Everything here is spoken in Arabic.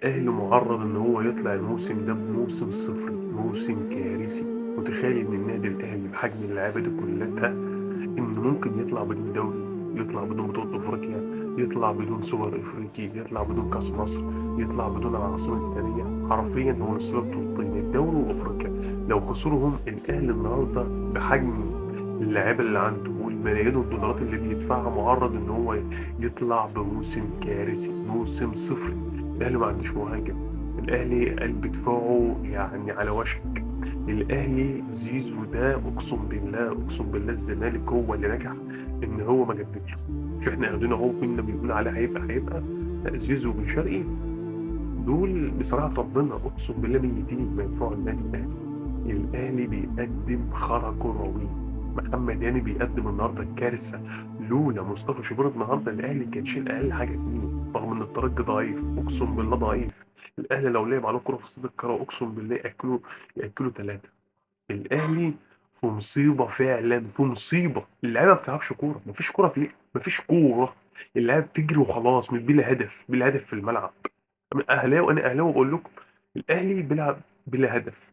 الأهلي مُعرّض إن هو يطلع الموسم ده بموسم صفري، موسم كارثي. متخيل إن النادي الأهلي بحجم اللعيبة دي كلّها إنه ممكن يطلع بدون دوري، يطلع بدون بطولة أفريقيا، يطلع بدون سوبر إفريقي، يطلع بدون كأس مصر، يطلع بدون العاصمة الإدارية. حرفيًا هو نزل له بطولتين، الدوري وأفريقيا. لو خسرهم الأهلي النهارده بحجم اللعيبة اللي عنده والملايين الدولارات اللي بيدفعها مُعرّض إن هو يطلع بموسم كارثي، موسم صفري. الأهلي ما عندوش مهاجم، الأهلي قلب دفاعه يعني على وشك. الأهلي زيزو ده أقسم بالله، أقسم بالله الزمالك هو اللي نجح إن هو ما جددش. مش إحنا واخدينه أهو كنا بنقول عليه هيبقى. لأ، زيزو وبن شرقي دول بصراحة ربنا أقسم بالله ميتين ما ينفعوا النادي الأهلي. الأهلي بيقدم خرا كروي. محمد هاني بيقدم النهارده كارثة. لولا مصطفى شوبير النهارده الأهلي كان شيل أقل حاجة اتنين، رغم إن الترجي ضعيف، أقسم بالله ضعيف. الأهلي لو لعب عليه كورة في استاد القاهرة أقسم بالله يأكلوا تلاتة. الأهلي في مصيبة فعلًا، في مصيبة. اللعيبة ما بتلعبش كورة، ما فيش كورة ما فيش كورة. اللعيبة بتجري وخلاص مش بلا هدف، بلا هدف في الملعب. أنا أهلاوي باقول لكم الأهلي بيلعب بلا هدف.